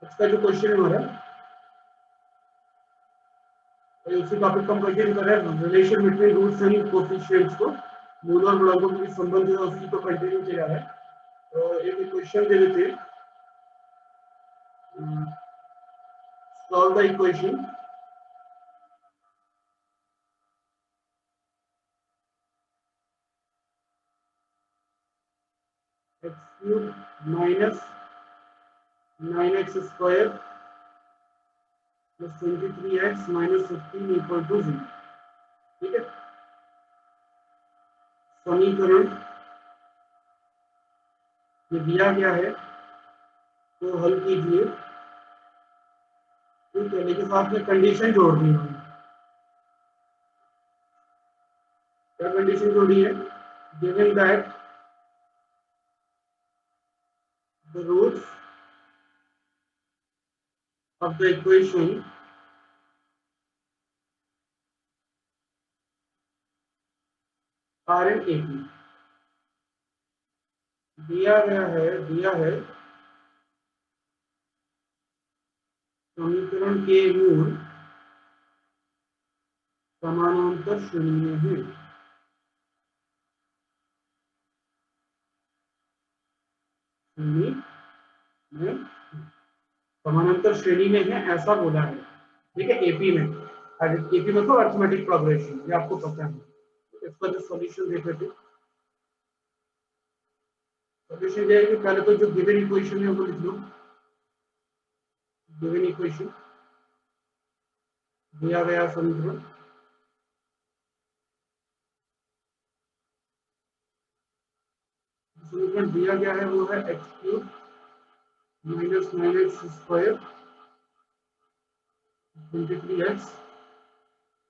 इसका जो क्वेश्चन है हमारा उसी टॉपिक को हम कंटिन्यू कर रहे हैं, relation between roots and coefficients को, मूल और गुणांकों के बीच संबंध है उसी को कंटिन्यू किया है। तो एक क्वेश्चन दे देते हैं, solve the equation x cube minus 9x square plus 23x minus 15 equal to 0। ठीक है, समीकरण ये दिया गया है तो हल कीजिए। ठीक है, लेकिन साथ में कंडीशन जोड़ दी है। क्या कंडीशन जोड़ी है? Given that the roots of the equation are in AP. दिया है समीकरण के मूल समानांतर श्रेणी में है। समानांतर श्रेणी में है ऐसा बोला है। ठीक है, एपी में, एपी में तो अरिथमेटिक प्रोग्रेशन, ये आपको पता है। इसका जो सॉल्यूशन देख लेते हैं। सॉल्यूशन ये है कि पहले तो जो गिवन इक्वेशन है वो लिख लो। गिवन इक्वेशन दिया गया समीकरण, समीकरण दिया गया है वो है X cube minus 9x square 23x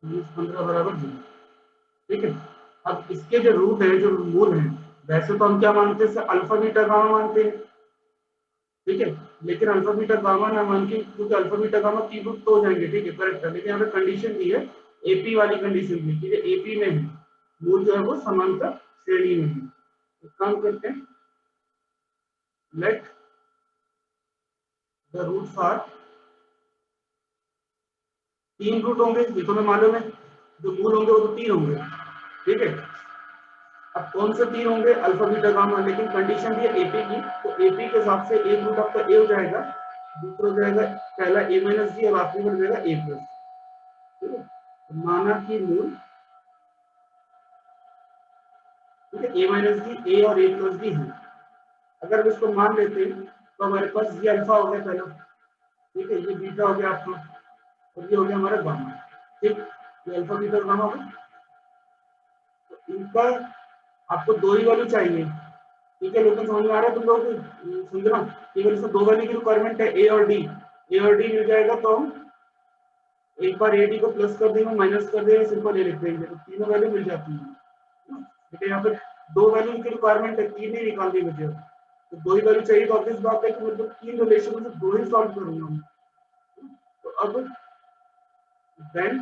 minus 15 बराबर 0। ठीक है, अब इसके जो रूट है, जो मूल है, वैसे तो हम क्या मानते हैं, अल्फा बीटा गामा मानते हैं। ठीक है, लेकिन अल्फा बीटा गामा ना मान के, क्योंकि अल्फा बीटा गामा तीन रूट तो हो जाएंगे। ठीक है, करेक्ट है, लेकिन यहाँ पे कंडीशन दी है, एपी वाली कंडीशन दी है। एपी में है, मूल जो है वो समांतर श्रेणी में है। तो काम करते हैं, लेट द रूट्स आर, तीन रूट होंगे ये तो हमें मालूम है, जो मूल होंगे वो तो तीन होंगे। ठीक है, अब कौन से तीन होंगे? अल्फा बीटा गामा, लेकिन कंडीशन दी है एपी की, तो एपी के हिसाब से एक रूट आपका ए हो जाएगा, दूसरा हो जाएगा पहला ए माइनस डी, और आखिरी में हो जाएगा ए प्लस। ठीक है, माना कि मूल, ठीक है, ए माइनस डी, ए और ए प्लस डी है। अगर हम इसको मान लेते हैं तो हमारे पास ये अल्फा हो गया पहला, ठीक है, ये बीटा हो गया आपका, और ये हो गया हमारा गामा। ठीक, ये अल्फा बीटा गामा हो गया। तो इनका आपको दो ही वैल्यू चाहिए। ठीक है, लेकिन समझ में आ रहा है तुम लोग? समझना, केवल इसमें दो वैल्यू की रिक्वायरमेंट है, ए और डी। ए और डी मिल जाएगा तो हम एक बार ए डी को प्लस कर देंगे, माइनस कर देंगे, सिंपल ए लिख देंगे, तो तीनों वैल्यू मिल जाती है। लेकिन यहाँ पे दो वैल्यू की रिक्वायरमेंट है, तीन ही निकालनी मुझे, तो दो ही वैल्यू चाहिए। तो ऑब्वियस बात है कि मतलब तीन रिलेशन में से दो ही सॉल्व करूंगा। तो अब then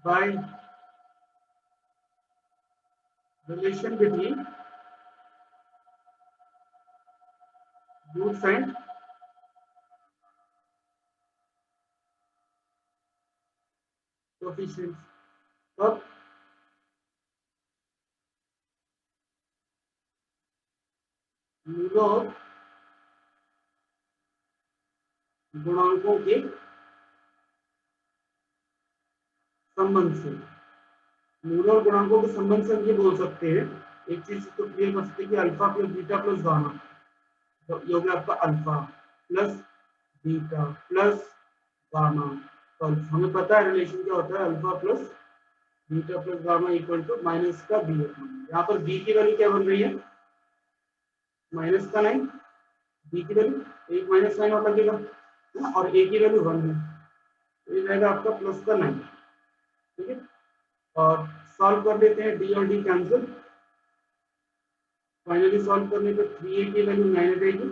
by relation between roots and coefficients, तब मूलों और गुणांकों के संबंध से, मूल और गुणांकों के संबंध से हम ये बोल सकते हैं, एक चीज तो क्लियर कर सकते हैं कि alpha plus beta plus gamma, तो ये हो गया आपका alpha plus beta plus gamma. तो हमें पता है रिलेशन क्या होता है, alpha plus beta plus gamma equal to minus का बी। यहाँ पर बी की वैल्यू क्या बन रही है? माइनस का 9। बी की वैल्यू एक माइनस 9 और लगेगा, और ए की वैल्यू 1 है, तो ये जाएगा आपका प्लस का 9। ठीक है, और सॉल्व कर लेते हैं, डी और डी कैंसिल, फाइनली सॉल्व करने पे 3a की वैल्यू 9 देगी,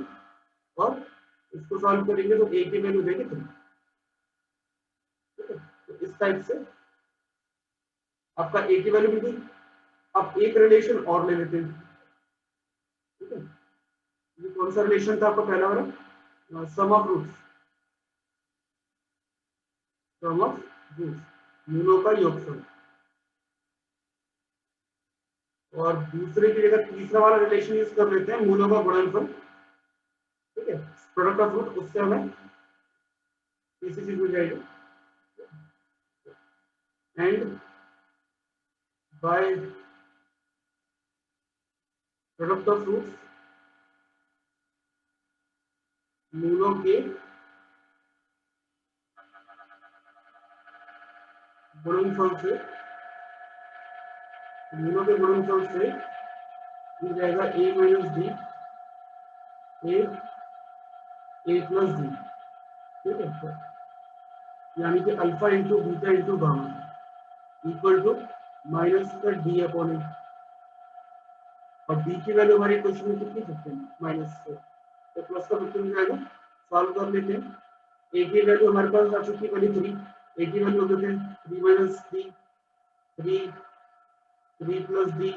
और इसको सॉल्व करेंगे तो a की वैल्यू देगी 3। ठीक है, तो इस टाइप से आपका a की वैल्यू मिल गई। अब एक रिलेशन और ले लेते हैं। ठीक है, ये कौन सा रिलेशन था आपका पहला वाला? Sum of roots, sum of roots, मूलों का योगफल। और दूसरे की जगह तीसरा वाला रिलेशन यूज कर लेते हैं, मूलों का गुणनफल। ठीक है, प्रोडक्ट ऑफ रूट, उससे हमें तीसरी चीज मिल जाएगी। And by product of roots, मूलों के गुणनफल से, मूलों के गुणनफल से मिल जाएगा a minus D, A plus D. ठीक है, तो यानी कि alpha into beta into gamma equal to minus का डी अपॉन ए। और डी की वैल्यू हमारी क्वेश्चन में कितनी सकते हैं? माइनस से, तो प्लस का कितना मिल जाएगा? सॉल्व कर लेते हैं। ए की वैल्यू हमारे पास आ चुकी है पहले 3, ए की वैल्यू हो गए 3 minus D, 3 plus D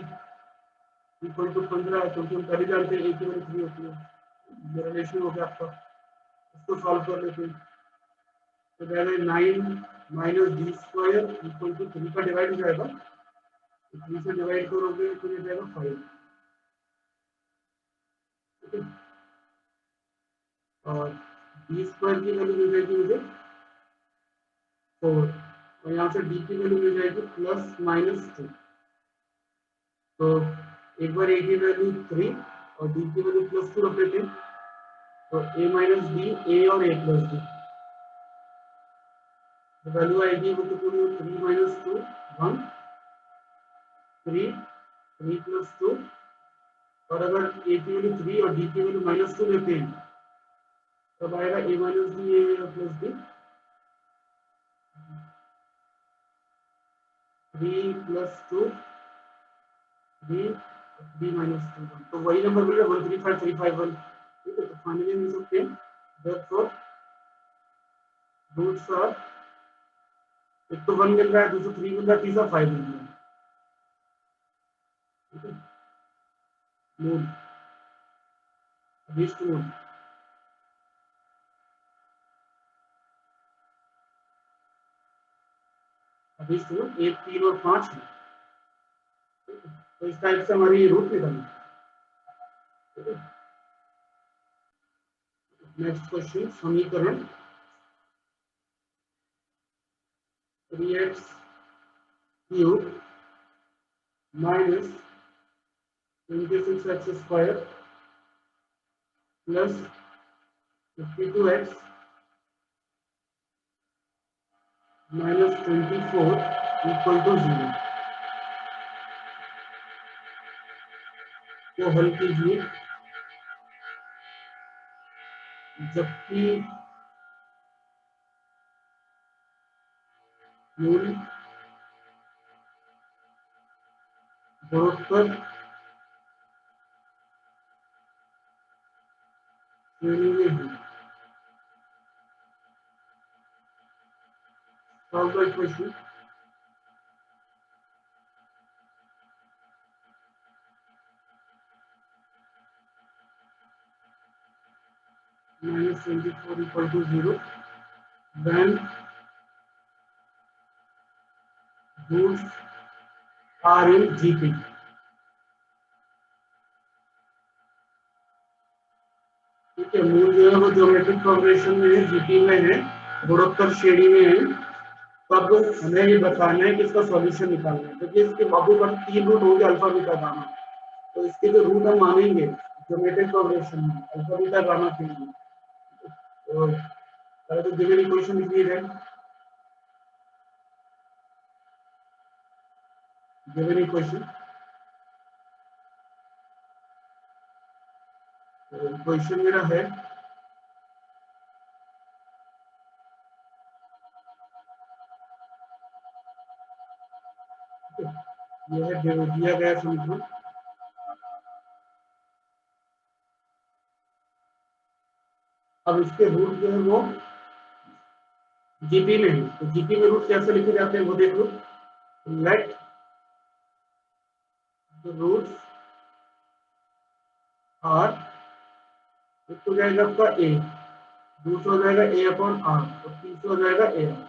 equal to 15, क्योंकि हम पहले जानते हैं ए की वैल्यू 3 होती है। ये रिलेशन हो गया आपका, इसको सॉल्व कर लेते हैं। तो पहले 9 minus D square equal to 3 का डिवाइड हो जाएगा, 3 से डिवाइड करोगे तो ये जाएगा 5। ठीक है, और डी स्क्वायर की वैल्यू मिल जाएगी मुझे 4, और यहाँ से डी की वैल्यू मिल जाएगी प्लस माइनस 2। तो एक बार ए की वैल्यू 3 और डी की वैल्यू प्लस 2 रख लेते हैं, तो ए माइनस डी, ए और ए प्लस डी, वैल्यू आएगी वो कितनी? 3 माइनस 2 1, 3 3 प्लस 2। और अगर ए की वैल्यू 3 और डी की वैल्यू माइनस 2 लेते हैं, तब आएगा ए minus D, A plus D, 3 plus 2 3 minus 2, तो वही नंबर मिल रहा है 135351। ठीक है, तो फाइनली मिल सकते हैं therefore रूट्स आर, एक तो 1 मिल रहा है, दूसरा 3 मिल रहा है, तीसरा 5 मिल रहा है। ठीक है, मूल, अभिष्ट मूल। अभिष्ट मूल 1 3 और 5 है। तो इस टाइप से हमारी रूट निकलना। नेक्स्ट क्वेश्चन, समीकरण 3x cube minus 26x square plus 52x minus 24 equal to 0 को हल कीजिए, जबकि मूल गुणोत्तर श्रेणी में है। Solve the equation. minus 24 equal to 0 when roots are in GP। ठीक है, मूल जो है वो ज्योमेट्रिक प्रोग्रेशन में है, जीपी में है, गुणोत्तर श्रेणी में है। तब हमें ये बताना है कि इसका सॉल्यूशन निकालना है, क्योंकि इसके बाबू पर 3 रूट होंगे अल्फा बीटा गामा। तो इसके जो रूट हम मानेंगे ज्योमेट्रिक प्रोग्रेशन में अल्फा बीटा गामा के लिए, तो पहले तो गिवन इक्वेशन लिख लीजिए। गिवन इक्वेशन, इक्वेशन मेरा है यह है दिया गया समीकरण। अब इसके रूट जो है वो जीपी में है, तो जीपी में रूट कैसे लिखे जाते हैं वो देख लो। लेट द रूट्स आर एक तो जाएगा आपका ए, दूसरा हो जाएगा ए अपॉन आर और तीसरा हो जाएगा ए आर।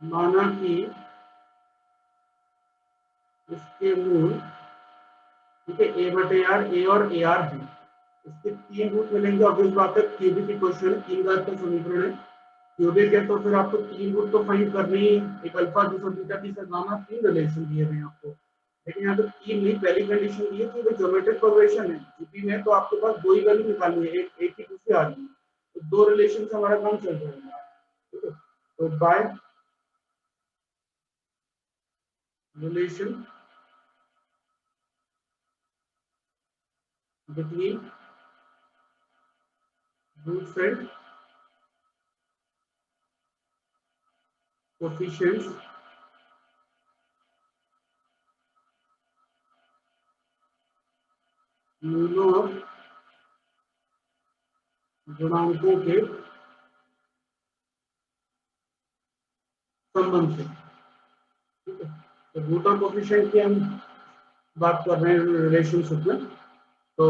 माना कि इसके मूल, ठीक है, ए बटे आर, ए और ए आर है, इसके 3 रूट मिलेंगे। ऑब्वियस बात है, क्यूबिक इक्वेशन है, 3 घात का समीकरण है, क्यूबिक है तो फिर आपको 3 रूट तो फाइंड करनी ही, एक अल्फा, दूसरा बीटा, तीसरा गामा, 3 रिलेशन दिए हुए हैं आपको। लेकिन यहाँ तो 3 नहीं, पहली कंडीशन दी है कि ज्योमेट्रिक प्रोग्रेशन है जीपी में, तो आपके पास 2 ही वैल्यू निकालनी है, एक ही दूसरी आ रही है, तो 2 रिलेशन से हमारा काम चल जाएगा। ठीक है, तो by relation between roots and coefficients मूलों और गुणांकों के संबंध से। ठीक है, तो रूट और कोफिशिएंट की हम बात कर रहे हैं रिलेशनशिप में। तो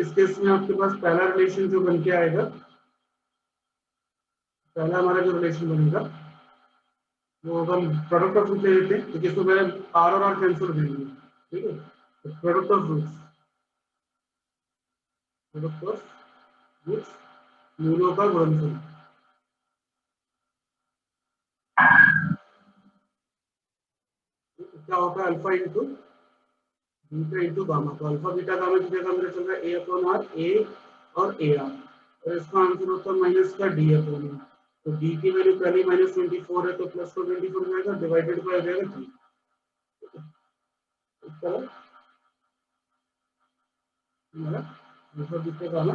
इस केस में आपके पास पहला रिलेशन जो बन के आएगा, पहला हमारा जो रिलेशन बनेगा वो हम प्रोडक्ट ऑफ रूट ले लेते हैं, क्योंकि इसमें पहले आर और आर कैंसिल हो जाएंगे। ठीक है, तो product of roots, product of roots मूलों का गुणनफल। क्या होता है, alpha into beta into gamma. तो अल्फा बीटा गामा की जगह मेरा चल रहा है ए अपॉन आर, ए और ए आर, और इसका आंसर होता है माइनस का डी अपॉन आर। तो डी की वैल्यू पहले -24 है, तो प्लस का 24 हो जाएगा, डिवाइडेड बाय हो जाएगा 3। इस तरह हमारा अल्फा बीटा गामा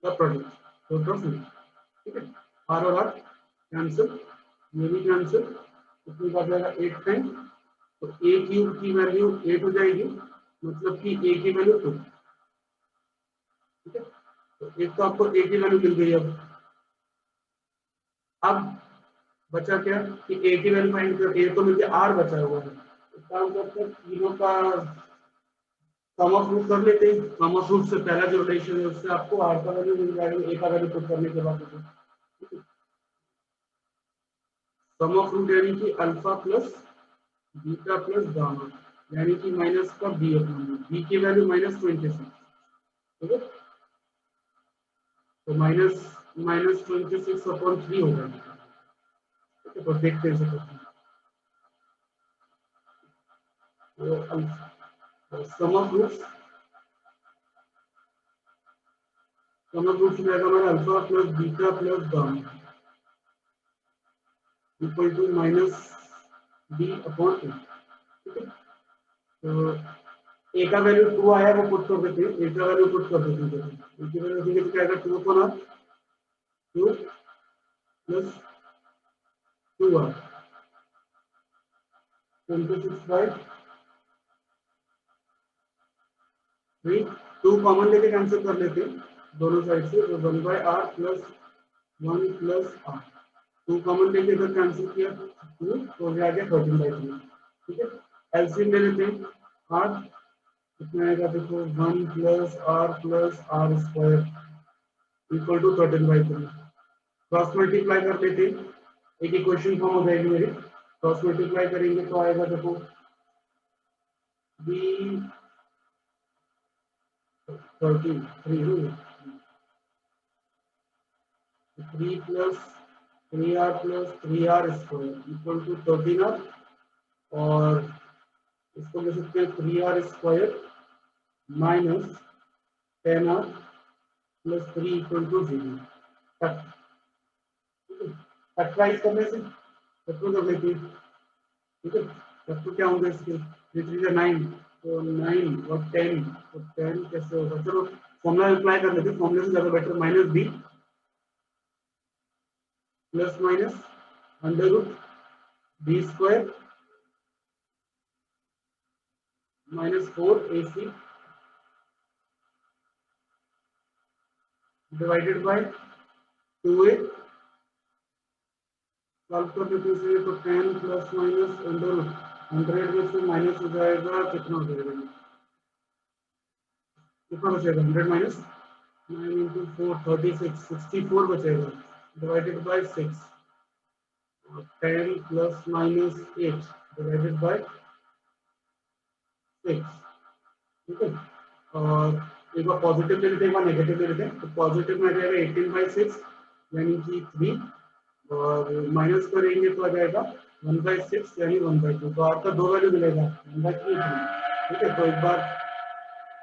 का प्रोडक्ट, टोटल ऑफ। ठीक है, आर और आर कैंसिल, ये भी कैंसिल, इसमें आ जाएगा 8 टाइम, तो ए क्यूब की वैल्यू 8 हो जाएगी, मतलब कि ए की वैल्यू 2। ठीक है, तो एक तो आपको ए की वैल्यू मिल गई। अब बचा क्या कि ए की वैल्यू फाइंड कर, ए तो मिल गया, आर बचा हुआ है। एक काम करते हैं, तीनों का सम ऑफ रूट कर लेते हैं। सम ऑफ रूट से पहला जो रिलेशन है उससे आपको आर का वैल्यू मिल जाएगा, ए का वैल्यू पुट करने के बाद। सम ऑफ रूट यानी कि alpha plus beta plus gamma, यानी कि माइनस का बी अपॉन बी की वैल्यू -26। ठीक है, तो -26 अपॉन 3 होगा। ठीक है, तो देखते हैं तो sum of roots, sum of roots में आएगा हमारा alpha plus beta plus gamma equal to minus B upon A. ठीक है, तो ए का वैल्यू 2 आया, वो पुट कर देते हैं, ए का वैल्यू पुट कर देते हैं। ए की वैल्यू देंगे तो क्या आएगा, 2 upon R, 2 plus 2 R 26/3। 2 common लेके कैंसिल कर लेते हैं दोनों साइड से, तो 1/r plus 1 plus are. 2 common लेके अगर कैंसिल किया 2, तो हो गया 13/3। ठीक है, एलसीएम ले लेते हैं, आर कितना आएगा, देखो 1 plus R square equal to 13/3। Cross multiply कर लेते हैं, एक इक्वेशन फॉर्म हो जाएगी मेरी। क्रॉस मल्टीप्लाई करेंगे तो आएगा, देखो B 13 3 plus 3r plus 3r square equal to 13r, और इसको ले सकते हैं 3r square minus 10r plus 3 equal to 0। Factorise करने से फैक्टर कर लेते हैं। ठीक है, फैक्टर क्या होगा इसके, 9, तो 9 और 10, तो 10 कैसे होगा, चलो फॉर्मूला अप्लाई कर लेते हैं, फॉर्मूले से ज्यादा better, minus B plus minus under root B square -4ac divided by 2a। Solve कर देते हैं तो 10 प्लस माइनस अंडर रूट 100 में से माइनस हो जाएगा, कितना हो जाएगा कितना बचेगा 100 माइनस 9 इंटू 4 36 64 बचेगा divided by 6 10 plus minus 8 divided by 6 ठीक है। और एक बार पॉजिटिव ले लेते हैं एक बार नेगेटिव ले लेते हैं। तो पॉजिटिव में आ जाएगा 18/6 यानी कि 3 और माइनस करेंगे तो आ जाएगा 1/6 यानी 1/2। तो आपका दो वैल्यू मिलेगा 1/3 ठीक है। तो एक बार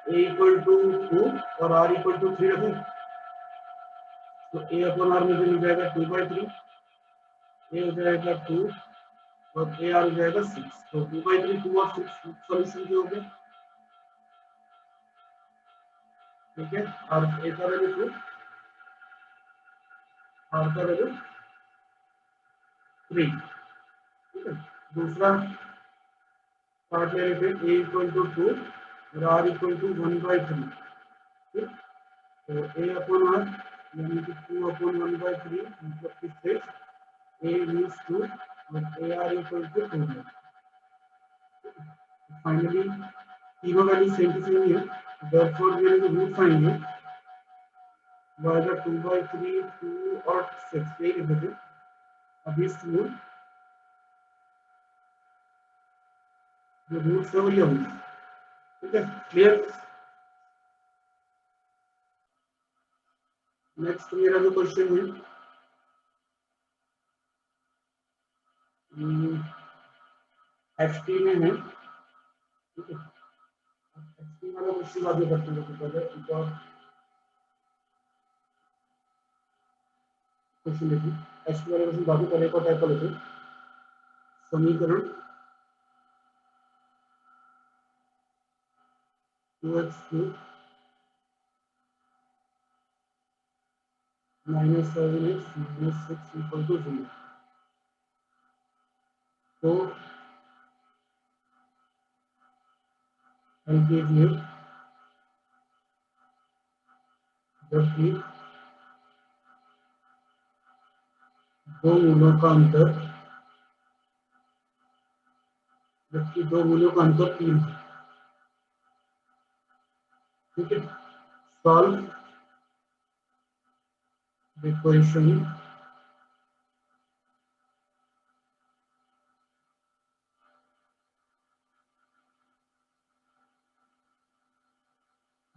a इक्वल टू 2 और r इक्वल टू 3 रखें तो a अपॉन r मुझे मिल जाएगा 2/3 a हो जाएगा 2 और a r हो जाएगा 6। तो 2/3 2 और 6 सॉल्यूशन जो हो गया ठीक है। और a का वैल्यू 2 r का वैल्यू 3 ठीक है। दूसरा पार्ट ले लेते हैं a इक्वल टू 2 और r इक्वल टू 1/3 ठीक। तो a अपॉन r यानी कि 2 अपॉन 1/3 मतलब कि 6 a यूज टू और a r इक्वल टू 2 है। फाइनली तीनों वैल्यू सेम टू सेम है। Therefore we are root find by the 2/3 2 और 6 ये लिख देते। अब इस रूट जो रूट है वो ये होंगे ठीक है। क्लियर। नेक्स्ट मेरा जो क्वेश्चन है एचटी में है ठीक है। एचटी वाला क्वेश्चन बाद में करते हैं पहले एक और क्वेश्चन देखिए। एचटी वाला क्वेश्चन बाद में पहले एक और टाइप कर लेते हैं। समीकरण 2x³ minus 7x minus 6 equal to 0। तो हल कीजिए जबकि दो मूलों का अंतर जबकि दो मूलों का अंतर 3 है ठीक है। Solve the equation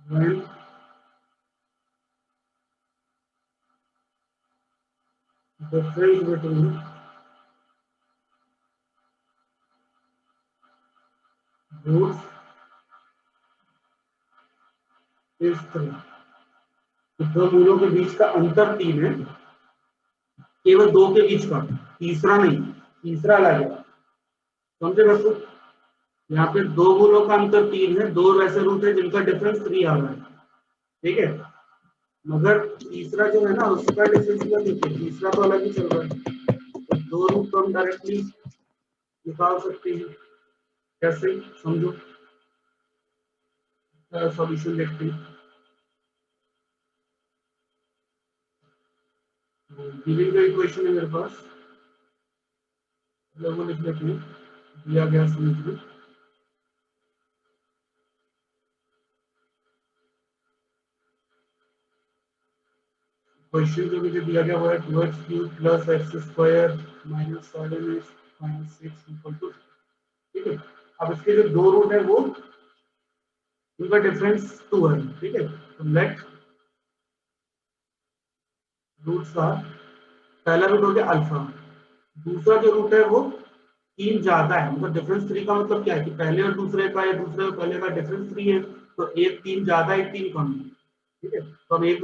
when the difference between roots is 3। तो दो मूलों के बीच का अंतर 3 है केवल दो के बीच का तीसरा नहीं तीसरा अलग है समझे दोस्तों। यहाँ पे दो मूलों का अंतर 3 है दो वैसे रूट है जिनका डिफरेंस 3 आ रहा है ठीक है। मगर तीसरा जो है ना उसका डिफरेंस क्या देखिए तीसरा तो अलग ही चल रहा है। तो दो रूट तो हम डायरेक्टली निकाल सकते हैं कैसे समझो सॉल्यूशन देखते हैं। गिवन का इक्वेशन है मेरे पास वो लिख लेते हैं दिया गया समीकरण क्वेश्चन जो मुझे दिया गया वो है 2x³ plus x² minus 7x minus 6 equal to ठीक है। अब इसके जो दो रूट है वो उनका डिफरेंस 2 है ठीक है। तो लेट रूट्स आर पहला रूट हो गया अल्फा दूसरा जो रूट है वो 3 ज्यादा है मतलब डिफरेंस 3 का मतलब क्या है कि पहले और दूसरे का या दूसरे और पहले का डिफरेंस 3 है। तो एक 3 ज्यादा एक 3 कम है ठीक है। तो हम एक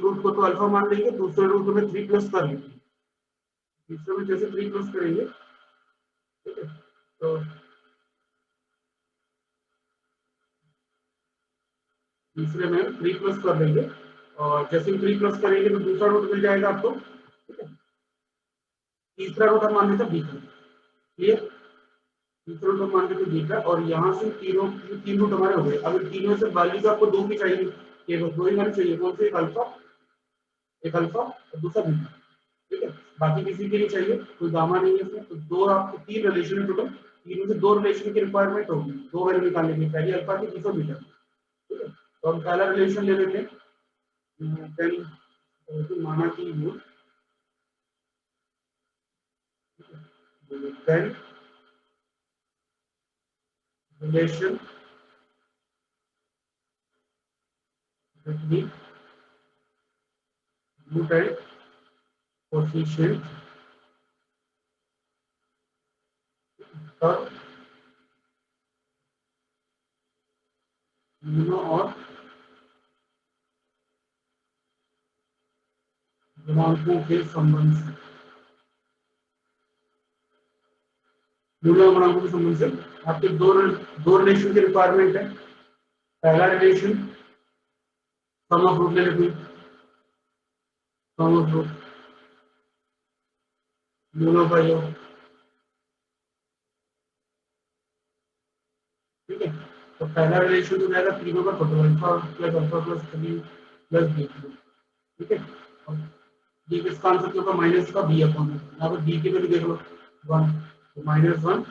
रूट को तो अल्फा मान लेंगे दूसरे रूट में 3 प्लस कर लेंगे तीसरे में जैसे 3 प्लस करेंगे ठीक है। तो तीसरे में 3 प्लस कर देंगे और जैसे 3 प्लस करेंगे तो दूसरा रूट मिल जाएगा आपको ठीक है। तीसरा रूट हम मान लेते हैं बीटा क्लियर। तीसरा रूट हम मान लेते हैं बीटा और यहाँ से तीन रूट हमारे हो गए। अब तीनों से वैल्यू आपको दो की चाहिए केवल दो ही हमें चाहिए कौन से एक अल्फा और दूसरा बीटा ठीक है। बाकी किसी के लिए चाहिए कोई गामा नहीं है इसमें। तो दो आपको तीन रिलेशन है टोटल तीनों से दो रिलेशन की रिक्वायरमेंट होगी दो वैल्यू निकालने की पहली अल्फा की दूसरा बीटा ठीक है। तो हम पहला रिलेशन ले लेते हैं। देन माना कि you then relation between root and coefficient of गुणों और गुणांकों के संबंध से, गुणों और गुणांकों के संबंध से आपके दो रिलेशन की रिक्वायरमेंट है। पहला रिलेशन सम ऑफ रूट ले लेते हैं, सम ऑफ रूट गुणों का योग, ठीक है। तो पहला रिलेशन हो जाएगा तीनों का total alpha plus 3 plus B, ठीक है। और बी किसका आंसर क्या होगा, माइनस का बी अपॉन, यहाँ पर बी की वैल्यू देख लो 1, तो -1/3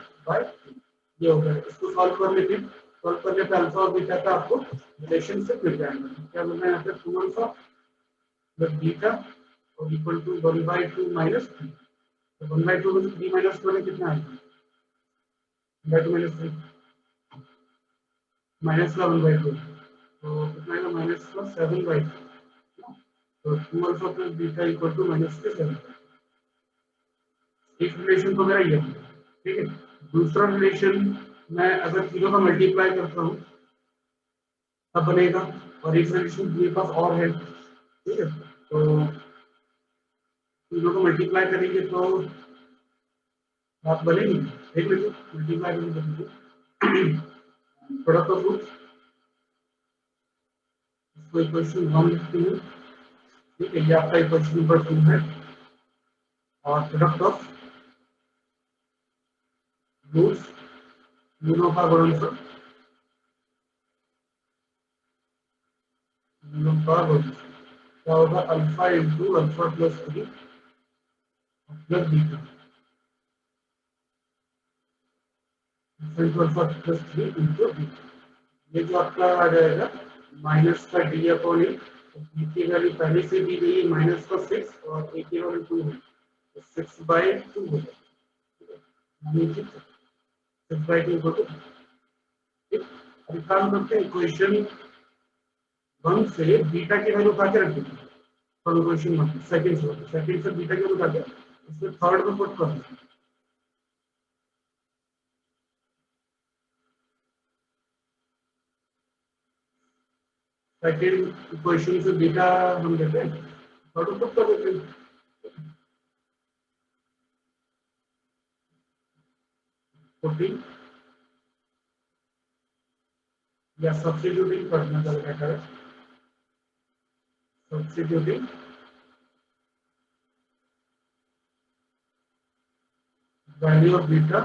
ये हो गया। इसको सॉल्व कर लेते हैं। सॉल्व करने पे अल्फा और बीटा का आपको रिलेशनशिप मिल जाएगा। क्या मिलना है यहाँ पे, 2 अल्फा प्लस बीटा और इक्वल टू 1/2 माइनस 3। तो 1/2 में 3 माइनस करें कितना आएगा, 1/2 माइनस 3 माइनस का 1/2, तो कितना आएगा माइनस का 7/2। तो 2 alpha plus beta equal to -7। एक रिलेशन तो मेरा ये है, ठीक है। दूसरा रिलेशन मैं अगर तीनों का मल्टीप्लाई करता हूँ तब बनेगा, और एक रिलेशन मेरे पास और है, ठीक है। तो तीनों को मल्टीप्लाई करेंगे तो बात बनेगी, देख लीजिए मल्टीप्लाई करेंगे प्रोडक्ट ऑफ रूट, इसको इक्वेशन 1 लिखते हैं, ठीक है। ये आपका इक्वेशन नंबर 2 है। और प्रोडक्ट ऑफ रूट्स दोनों का गुणनफल, दोनों का गुणनफल क्या होगा, alpha into alpha plus 3 plus beta alpha plus 3 into beta. ये जो आपका आ जाएगा माइनस का डी अपॉन ए, बी की वैल्यू पहले से दी गई है माइनस का 6 और ए की वैल्यू 2 है, तो 6/2 हो जाएगा, 6/2 को तो ठीक। अब काम करते हैं, इक्वेशन 1 से बीटा की वैल्यू उठा के रख देते हैं, और इक्वेशन 1 सेकंड से बीटा की वैल्यू उठा के इसमें थर्ड में पुट कर देते हैं। सेकंड इक्वेशन से बीटा हम लेते हैं, थर्ड में पुट कर देते हैं, 14 या सब्स्टिट्यूटिंग करना ज्यादा बेटर है, substituting value of beta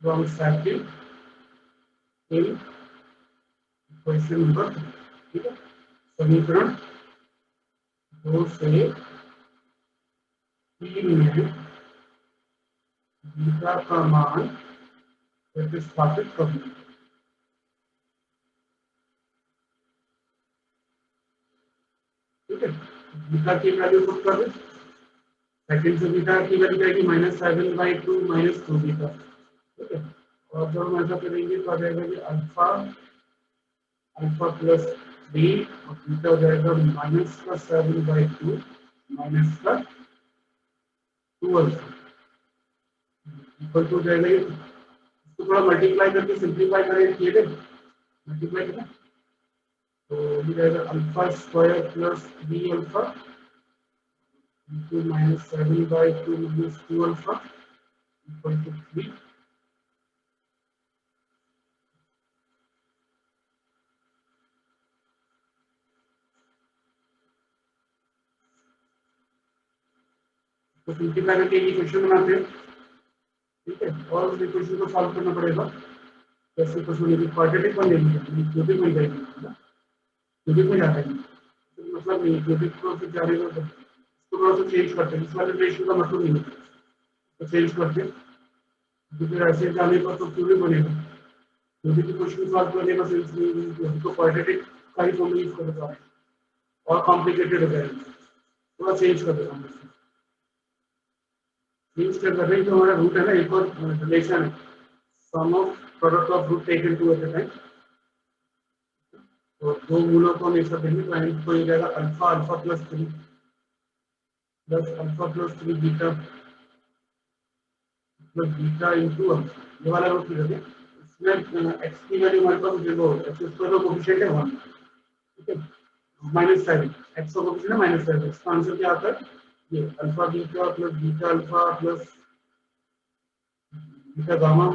from second in equation number 3, ठीक है। समीकरण 2 से 3 में बीटा का मान प्रतिस्थापित करना, ठीक है। बीटा की वैल्यू पुट कर दें, सेकंड से बीटा की वैल्यू आएगी -7/2 -2 बीटा, ठीक है। और जब हम ऐसा करेंगे तो आ जाएगा कि अल्फा अल्फा प्लस 3 और बीटा हो जाएगा -7/2 -2 अल्फा इक्वल टू जाएगा ये, इसको थोड़ा मल्टीप्लाई करके सिंप्लीफाई करें, किए थे मल्टीप्लाई करें तो हो जाएगा alpha square plus 3 alpha into -7/2 -2 alpha equal to 3। तो सिंप्लीफाई करके इक्वेशन बनाते हैं, ठीक है। और उस इक्वेशन को सॉल्व करना पड़ेगा, जैसे क्वेश्चन ये क्वाड्रेटिक बन जाएगी, क्यूबिक बन जाएगी, क्यूबिक में जाता है मतलब नहीं, क्यूबिक को फिर जाने का इसको थोड़ा सा चेंज करते हैं, इस वाले रिलेशन का मतलब नहीं होता, तो चेंज करते हैं, तो फिर ऐसे जाने पर तो क्यूबिक बनेगा, जो भी क्वेश्चन सॉल्व करने का सेंस नहीं, तो क्वाड्रेटिक का ही फॉर्मूला यूज कर देता हूँ और कॉम्प्लिकेटेड हो जाएगा, थोड़ा चेंज कर देता हूँ। चेंज कर रहे जो हमारा रूट है ना, एक और रिलेशन है, sum of product of root taken two at a time. तो दो मूलों को हम एक साथ देंगे तो एन को ये जाएगा alpha alpha plus 3 plus alpha plus 3 beta plus beta into alpha, ये वाला रूट लिख दें। इसमें एक्स की वैल्यू हमारे पास देखो एक्स स्क्वायर का कोएफिशिएंट है 1, ठीक है, -7, एक्स का कोएफिशिएंट है -7, इसका आंसर क्या आता है, ये alpha beta plus beta alpha plus beta gamma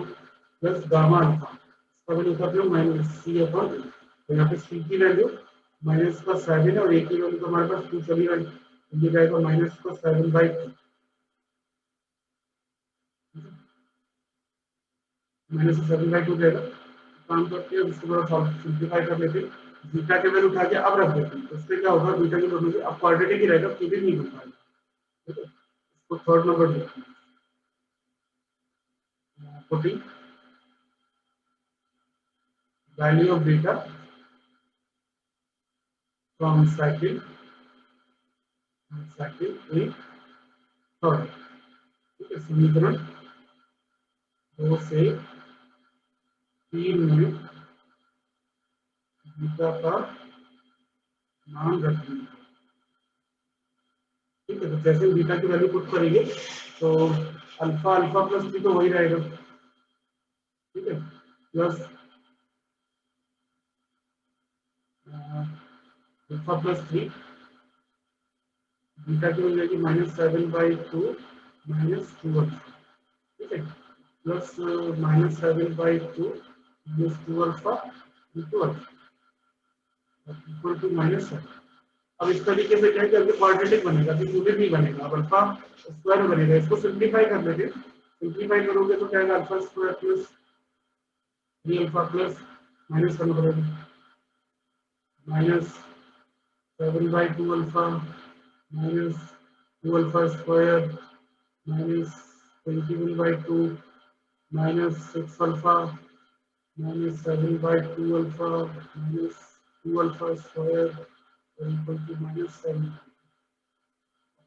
plus gamma alpha, इसका वैल्यू का उपयोग माइनस सी अपॉन, तो यहाँ पे सी की वैल्यू माइनस का 7 और ए की वैल्यू तो हमारे पास 2 चली गई, ये जाएगा माइनस का 7/2, माइनस का 7/2 जाएगा। काम करते हैं उसको थोड़ा सॉल्व सिंप्लीफाई कर लेते हैं, बीटा के वैल्यू उठा के अब रख देते हैं, तो उससे क्या होगा, बीटा की वैल्यू अब क्वाड्रेटिक ही रहेगा, क्यूबिक नहीं हो पाएगा, ठीक है। इसको थर्ड नंबर देखते हैं, 14 value of beta from cycle in third, ठीक है। समीकरण 2 से 3 में बीटा का मान रखेंगे, ठीक है। तो जैसे बीटा की वैल्यू पुट करेंगे तो अल्फा अल्फा प्लस 3 तो वही रहेगा, ठीक है, प्लस अल्फा प्लस 3 बीटा की हो जाएगी -7/2 -2, ठीक है, plus -7/2 -2 alpha into alpha equal to -7। अब इस तरीके से क्या है कि अभी क्वाड्रेटिक बनेगा, अभी क्यूबिक नहीं बनेगा, अब अल्फा स्क्वायर बनेगा। इसको सिंप्लीफाई कर लेंगे, सिंप्लीफाई करोगे तो क्या आएगा, alpha square plus 3 alpha plus minus करना पड़ेगा -7/2 alpha -2 alpha square -21/2 -6 alpha -7/2 alpha -2 alpha square equal to -7।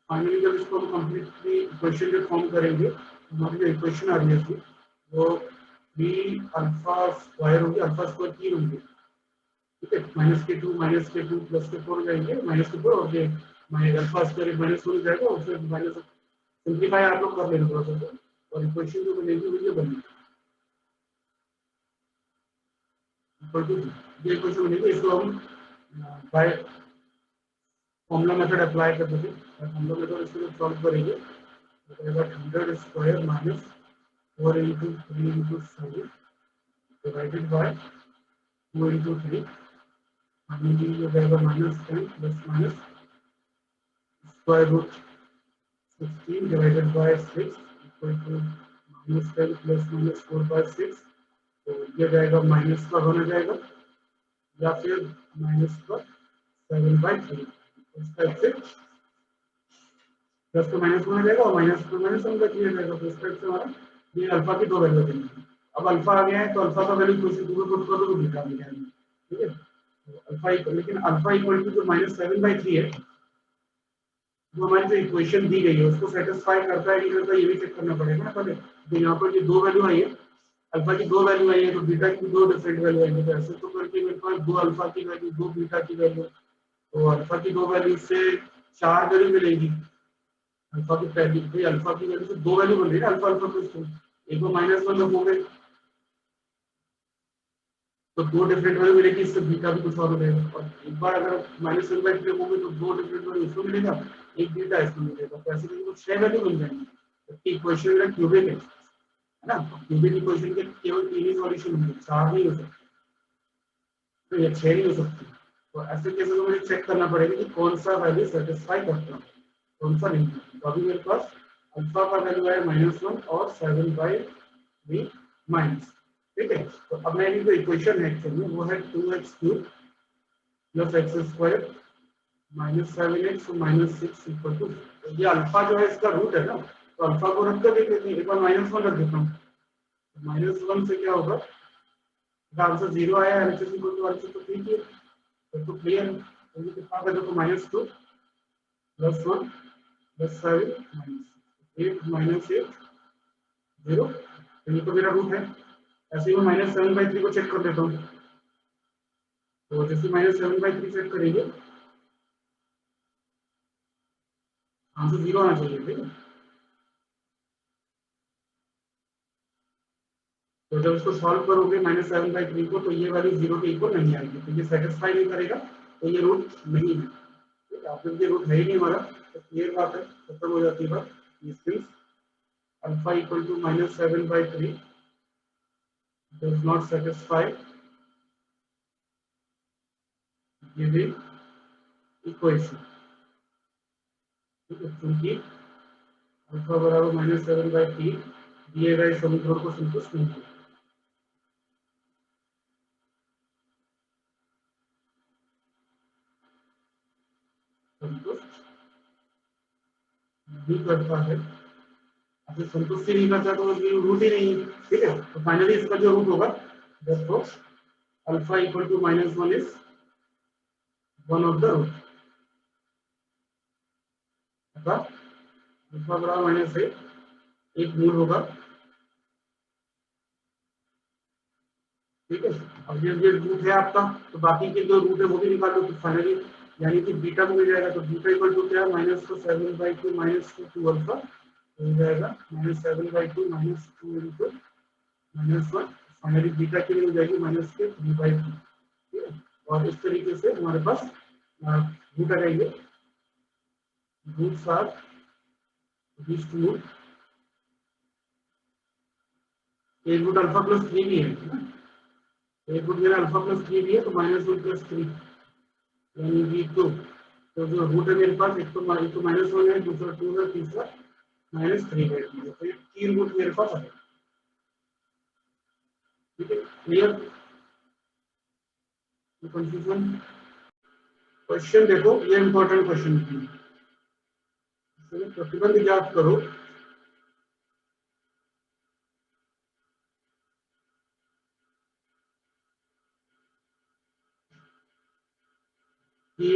Finally जब इसको हम कंप्लीटली इक्वेशन के फॉर्म करेंगे, हमारी जो इक्वेशन आ रही है वो 3 अल्फा स्क्वायर होगी, अल्फा स्क्वायर 3 होंगे, ठीक है, -के 2 प्लस के 4 जाएंगे, -के 4 और ये अल्फा स्क्वायर माइनस हो जाएगा और फिर माइनस सिंप्लीफाई आप लोग कर लेना प्रोसेस को, और इक्वेशन जो बनेगी वो ये बनेगी इक्वल टू, ये इक्वेशन बनेगी। इसको हम बाय फॉर्मूला मेथड अप्लाई कर देंगे, फॉर्मूला मेथड इसको सॉल्व करेंगे तो रहेगा 100 square minus 4 into 3 into 7 divided by 2 into 3, finally ये रहेगा -10 plus minus square root 16 divided by 6 equal to -10 plus minus 4/6, तो ये जाएगा माइनस का बना जाएगा या फिर माइनस का 7/3, इस टाइप से प्लस तो माइनस में आ जाएगा और माइनस तो माइनस में किया जाएगा, तो इस टाइप से हमारा ये अल्फा की दो वैल्यू देंगे। अब अल्फा आ गया है तो अल्फा का वैल्यू क्वेश्चन टू में पुट कर दो तो बीटा मिल जाएगा, ठीक है। तो अल्फा लेकिन अल्फा इक्वल टू जो -7/3 है, जो हमारी जो इक्वेशन दी गई है उसको सेटिस्फाई करता है कि नहीं करता, ये भी चेक करना पड़ेगा ना पहले। तो यहाँ पर ये दो वैल्यू आई है, अल्फा की दो वैल्यू आई है, तो बीटा की दो डिफरेंट वैल्यू आई है, तो ऐसे तो करके मेरे पास 2 अल्फा की वैल्यू 2 बीटा की वैल्यू, तो अल्फा की दो वैल्यू से 4 वैल्यू मिलेगी। अल्फा की पहली भाई अल्फा की वैल्यू से दो वैल्यू बन रही है, अल्फा अल्फा प्लस 2, एक को -1 रखोगे तो दो डिफरेंट वैल्यू मिलेगी, इससे बीटा भी कुछ और मिलेगा, और एक बार अगर -1/3 रखोगे तो दो डिफरेंट वैल्यू इसको मिलेगा, एक बीटा इसको मिलेगा, तो ऐसे करके 6 वैल्यू मिल जाएंगी, जबकि इक्वेशन में क्यूबिक है ना, क्यूबिक इक्वेशन के केवल 3 ही सॉल्यूशन होंगे, 4 नहीं हो सकते, तो ये 6 नहीं हो सकती। तो ऐसे केस में मुझे चेक करना पड़ेगा कि कौन सा वैल्यू सेटिस्फाई करता है, कौन सा नहीं। तो अभी मेरे पास अल्फा का वैल्यू है -1 और 7/3 माइनस, ठीक है। तो अब मेरी जो इक्वेशन है एक्चुअली वो है 2x³ plus x² -7x -6 equal to, ये अल्फा जो है इसका रूट है ना, तो अल्फा को रख कर देख लेते हैं, एक बार -1 रख देता हूँ, -1 से क्या होगा, आंसर 0 आया, एलएचएस इक्वल टू आंसर तो ठीक है, तो क्लियर है। तो ये कितना होगा, देखो -2 + 1 + 7 -8 -8 0, तो ये तो मेरा रूट है। ऐसे ही मैं -7/3 को चेक कर देता हूँ, तो जैसे -7/3 चेक करेंगे आंसर 0 आना चाहिए, ठीक है। तो जब इसको सॉल्व करोगे -7/3 को, तो ये वाली 0 के इक्वल नहीं आएगी, तो ये सेटिस्फाई नहीं करेगा, तो ये रूट नहीं है, ठीक है। आप ये रूट है ही नहीं हमारा, तो क्लियर बात है, खत्म हो जाती है बात। ये alpha equal to -7/3 does not satisfy given equation, ठीक है, क्योंकि अल्फा बराबर -7/3 दिए गए समीकरण को संतुष्ट नहीं करता, संतुष्ट नहीं करता है। अगर संतुष्टि नहीं करता तो ये रूट ही नहीं है, ठीक है। तो फाइनली इसका जो रूट होगा, देखो alpha equal to -1 is one of the root, अर्थात अल्फा बराबर -1 एक मूल होगा, ठीक है। अब ये रूट है आपका, तो बाकी के जो रूट है वो भी निकाल लो, तो फाइनली यानी कि बीटा को मिल जाएगा, तो बीटा इक्वल टू क्या है, -7/2 -2 अल्फा मिल जाएगा, -7/2 -2 इंटू -1, फाइनली बीटा की मिल जाएगी -3/2, ठीक है। और इस तरीके से हमारे पास रूट आ जाएंगे, रूट 7 रूट, एक रूट अल्फा प्लस 3 भी है ना, एक रूट मेरा अल्फा प्लस 3 भी है, तो -1 + 3 यानी V2, तो जो रूट है मेरे पास, एक तो -1 है, दूसरा 2 है, तीसरा -3/2 है, तो ये 3 रूट मेरे पास है, ठीक है। Clear, confusion? क्वेश्चन देखो, ये इंपॉर्टेंट क्वेश्चन है, प्रतिबंध ज्ञात करो कि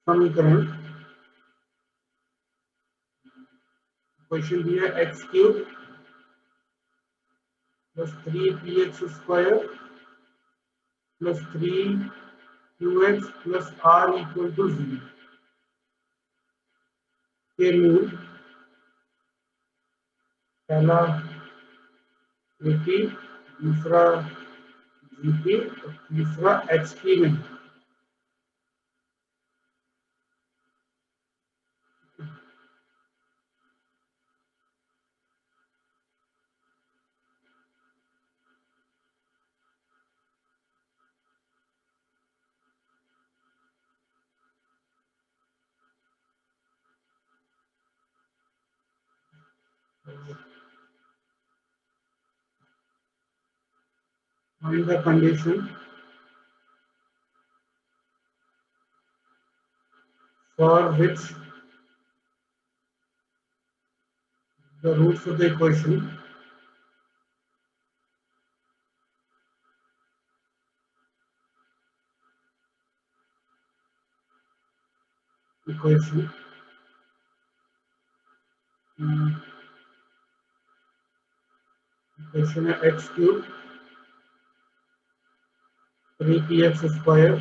समीकरण, क्वेश्चन दिया है x³ + 3px² + 3qx + r = 0 के मूल पहला AP, दूसरा GP और तीसरा HP में, find the condition for which the roots of the equation equation है x³ 3px²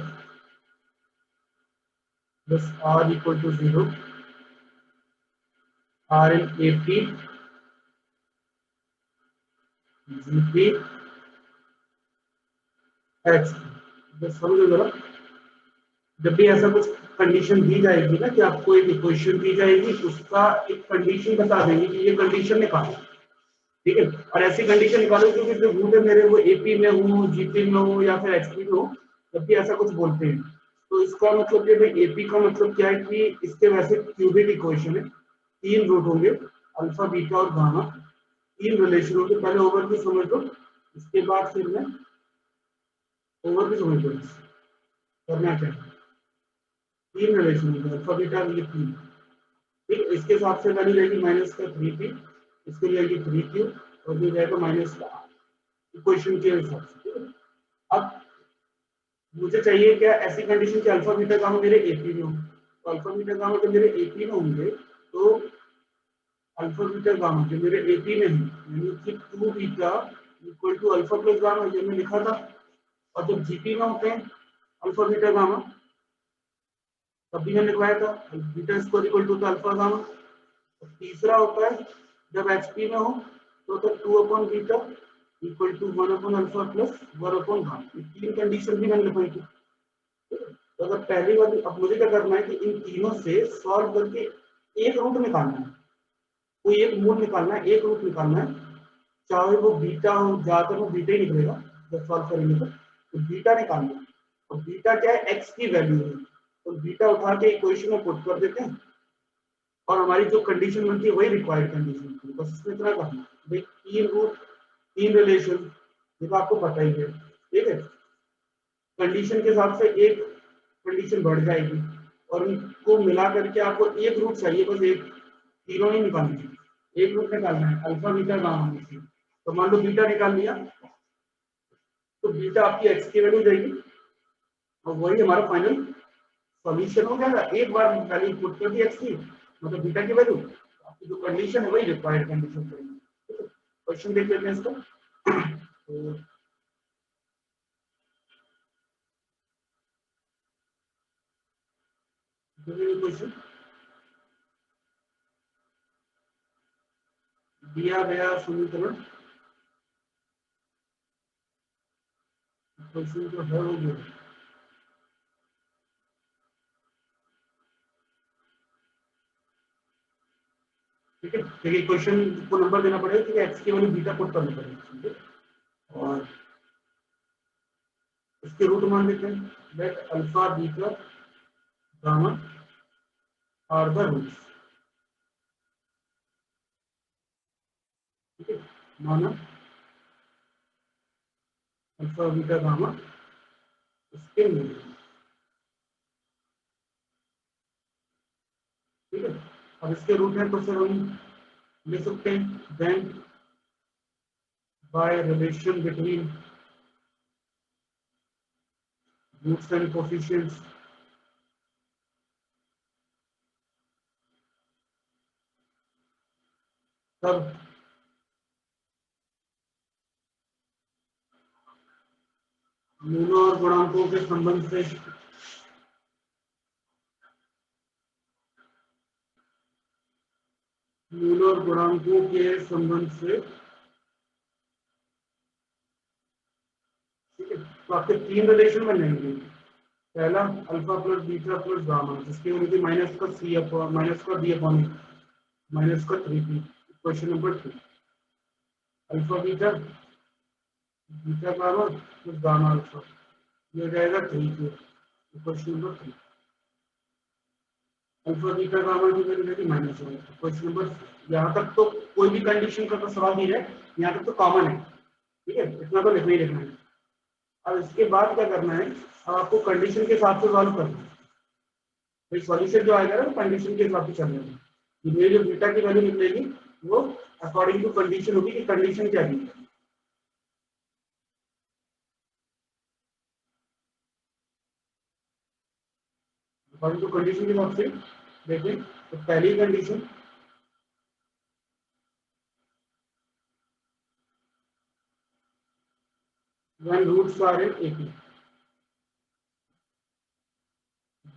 + r = 0, r in AP, GP, x। समझो जरा, जब भी ऐसा कुछ कंडीशन दी जाएगी ना, कि आपको एक इक्वेशन दी जाएगी, उसका एक कंडीशन बता देंगे कि ये कंडीशन निकालो, ठीक है। और ऐसी कंडीशन निकालो क्योंकि जो रूट है मेरे वो एपी में हो, जीपी में हो या फिर एचपी में हो, जब भी ऐसा कुछ बोलते हैं, तो इसका मतलब ये भाई एपी का मतलब क्या है कि इसके वैसे क्यूबिक इक्वेशन है, 3 रूट होंगे, अल्फा बीटा और गामा, 3 रिलेशन होंगे। पहले ओवरव्यू समझ लो, इसके बाद फिर मैं ओवरव्यू समझ लो करना क्या है। 3 रिलेशन होंगे, अल्फा बीटा ये 3, ठीक है। इसके हिसाब से वैल्यू रहेगी -3p, इसके लिए आएगी 3q और ये जाएगा माइनस इक्वेशन के हिसाब से, ठीक है। अब मुझे चाहिए क्या, ऐसी कंडीशन कि अल्फा बीटा गामा मेरे एपी में हो। तो अल्फा बीटा गामा जब मेरे एपी में होंगे तो अल्फा बीटा गामा जो मेरे एपी में है, यानी कि 2 beta equal to alpha plus gamma, ये मैंने लिखा था। और जब जीपी में होते हैं अल्फा बीटा गामा, तब भी मैंने लिखवाया था beta square equal to alpha gamma. और तीसरा होता है जब एचपी में हो तो 2 upon beta equal to 1 upon alpha plus 1 upon gamma. ये तीन कंडीशन भी मैंने लिखवाई थी। तो अगर पहली वाली, अब मुझे क्या करना है कि इन तीनों से सॉल्व करके एक रूट निकालना है, कोई एक मूल निकालना है, एक रूट निकालना है, चाहे वो बीटा हो, ज्यादातर वो बीटा ही निकलेगा जब सॉल्व करेंगे तो बीटा निकालना है। और बीटा क्या है, एक्स की वैल्यू है, तो बीटा उठा के इक्वेशन में पुट कर देते हैं और हमारी जो कंडीशन बनती है वही रिक्वायर्ड कंडीशन होती है। बस इसमें इतना करना है भाई, तीन रूट तीन रिलेशन, ये तो आपको पता ही है, ठीक है। कंडीशन के हिसाब से एक कंडीशन बढ़ जाएगी और उनको मिला करके आपको एक रूट चाहिए, बस एक, तीनों ही निकालना है, एक रूट निकालना है अल्फा बीटा गामा में से। तो मान लो बीटा निकाल लिया तो बीटा आपकी एक्स की वैल्यू जाएगी और वही हमारा फाइनल सॉल्यूशन हो जाएगा। एक बार वैल्यू पुट कर दी एक्स की, मतलब बीटा की वैल्यू, आपकी जो कंडीशन है वही रिक्वायर्ड कंडीशन करेंगे। क्वेश्चन देख लेते हैं इसको। तो क्वेश्चन दिया गया समीकरण, क्वेश्चन जो है वो ये, ठीक है। देखिए क्वेश्चन को नंबर देना पड़ेगा कि एक्स की वैल्यू बीटा पुट करनी पड़ेगी, और इसके रूट मान लेते हैं, let alpha beta gamma are the roots, ठीक है। माना अल्फा बीटा गामा इसके मूल, ठीक है। अब इसके रूट है तो फिर हम ले सकते हैं then by relation between roots and coefficients, तब मूलों और गुणांकों के संबंध से मूलों और गुणांकों के संबंध से, ठीक है। तो आपके तीन रिलेशन बन जाएंगे। पहला alpha plus beta plus gamma, जिसकी वैल्यू थी माइनस का सी अपॉन माइनस का बी अपॉन माइनस का 3p। Question number 2 alpha beta beta gamma plus gamma alpha, ये हो जाएगा 3p। Question number 3 alpha beta gamma की वैल्यू थी माइनस 1। क्वेश्चन नंबर, यहाँ तक तो कोई भी कंडीशन का तो सवाल नहीं है, यहाँ तक तो कॉमन है, ठीक है, इतना तो लिखना ही लिखना है। अब इसके बाद क्या करना है, अब आपको कंडीशन के हिसाब से सॉल्व करना है। भाई सॉल्यूशन जो आएगा ना कंडीशन के हिसाब से चलना है, ये जो बीटा की वैल्यू निकलेगी वो अकॉर्डिंग टू कंडीशन होगी कि कंडीशन क्या दी है। अकॉर्डिंग टू कंडीशन के हिसाब से देखें तो पहली condition when roots are in AP,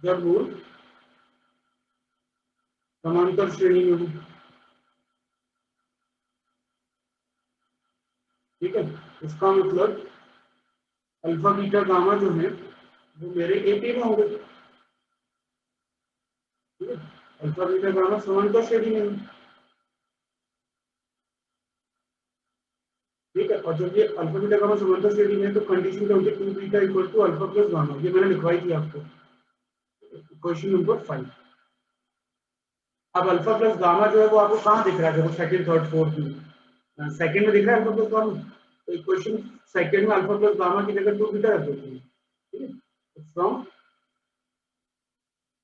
जब रूट समांतर श्रेणी में हो, ठीक है। इसका मतलब अल्फा बीटा गामा जो है वो मेरे एपी में होंगे, ठीक है। अल्फा बीटा गामा समांतर श्रेणी में, ठीक है। और जब ये अल्फा बीटा गामा समांतर श्रेणी में है तो कंडीशन क्या होगी, 2 beta equal to alpha plus gamma, ये मैंने लिखवाई थी आपको क्वेश्चन नंबर 5। अब अल्फा प्लस गामा जो है वो आपको कहाँ दिख रहा है, देखो सेकंड थर्ड फोर्थ में, सेकंड में दिख रहा है अल्फा प्लस गामा, तो इक्वेशन सेकंड में अल्फा प्लस गामा की जगह 2 बीटा रख देते हैं, ठीक है। फ्रॉम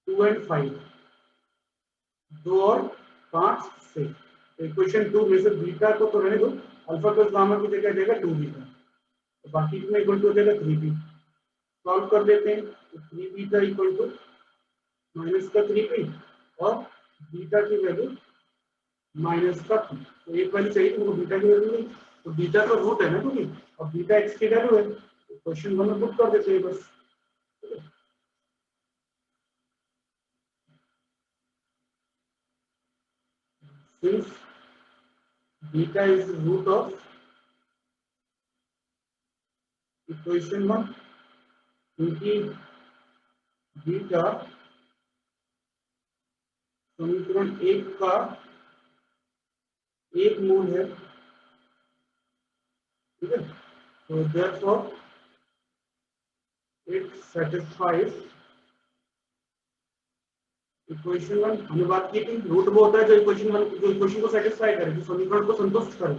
2 and 5, 2 और 5 से, इक्वेशन 2 में से बीटा को तो रहने दो, अल्फा प्लस गामा की जगह देगा 2 बीटा, तो बाकी कितना इक्वल टू हो जाएगा 3 पी। सॉल्व कर देते हैं, तो 3 बीटा इक्वल टू माइनस का 3 पी और बीटा की वैल्यू माइनस का 2। तो एक वैल्यू चाहिए तुमको बीटा की वैल्यू नहीं, तो बीटा का रूट है ना क्योंकि, और बीटा एक्स की वैल्यू है, तो क्वेश्चन 1 में पुट कर देते हैं बस। Since beta is the root of equation 1, क्योंकि बीटा समीकरण 1 का एक मूल है, ठीक है, तो therefore it satisfies इक्वेशन 1। हमने बात की थी रूट वो होता है जो इक्वेशन 1, जो इक्वेशन को सेटिस्फाई करे, जो समीकरण को संतुष्ट करे,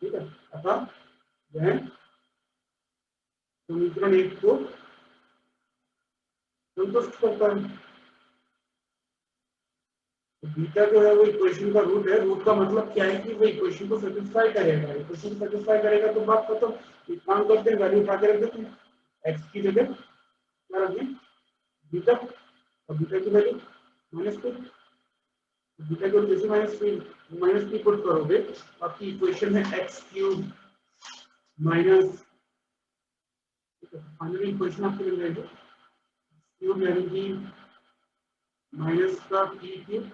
ठीक है। अतः यह समीकरण 1 को संतुष्ट करता है। बीटा जो है वो इक्वेशन का रूट है। रूट का मतलब क्या है कि वो इक्वेशन को सेटिस्फाई करेगा, इक्वेशन को सेटिस्फाई करेगा तो बात खत्म। एक काम करते हैं, वैल्यू उठा के रख देते हैं, एक्स की जगह क्या रख दें बीटा, और बीटा की वैल्यू माइनस टू। बीटा की वैल्यू जैसे माइनस थ्री पुट करोगे, आपकी इक्वेशन है X cube minus, finally equation आपको मिल जाएगी क्यूब यानी कि माइनस का P cube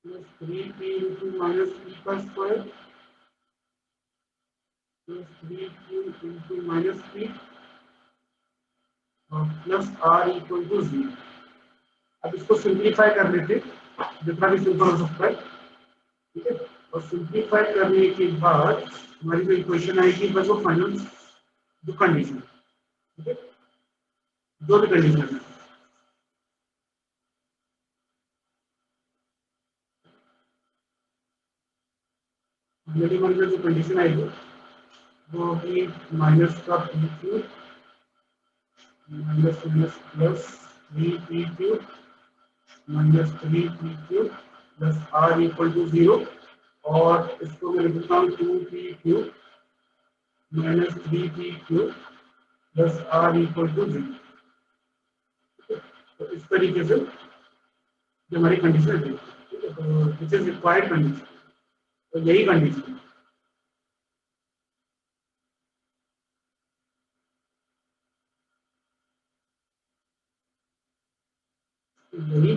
plus 3p into minus P का square plus 3q into minus P और प्लस आर इक्वल टू 0। अब इसको सिंप्लीफाई कर लेते, जितना भी सिंपल हो सकता है, ठीक है। और सिंप्लीफाई करने के बाद हमारी जो इक्वेशन आएगी बस वो फाइनल जो कंडीशन, ठीक है, जो भी कंडीशन है, मेरे मन में जो कंडीशन आएगी वो होगी माइनस का P cube minus minus plus 3p cube minus 3p cube plus R equal to 0, और इसको मैं लिखता हूँ 2p cube minus 3p cube plus R equal to 0। तो इस तरीके से जो हमारी कंडीशन है, ठीक है, तो दिस इज रिक्वायर्ड कंडीशन, तो यही कंडीशन यही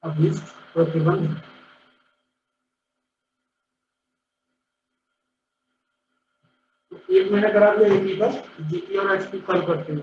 अभिष्ट प्रतिबंध। तो एक महीना करा दिया, एक ही बस जीपी और एचपी कल करते हैं।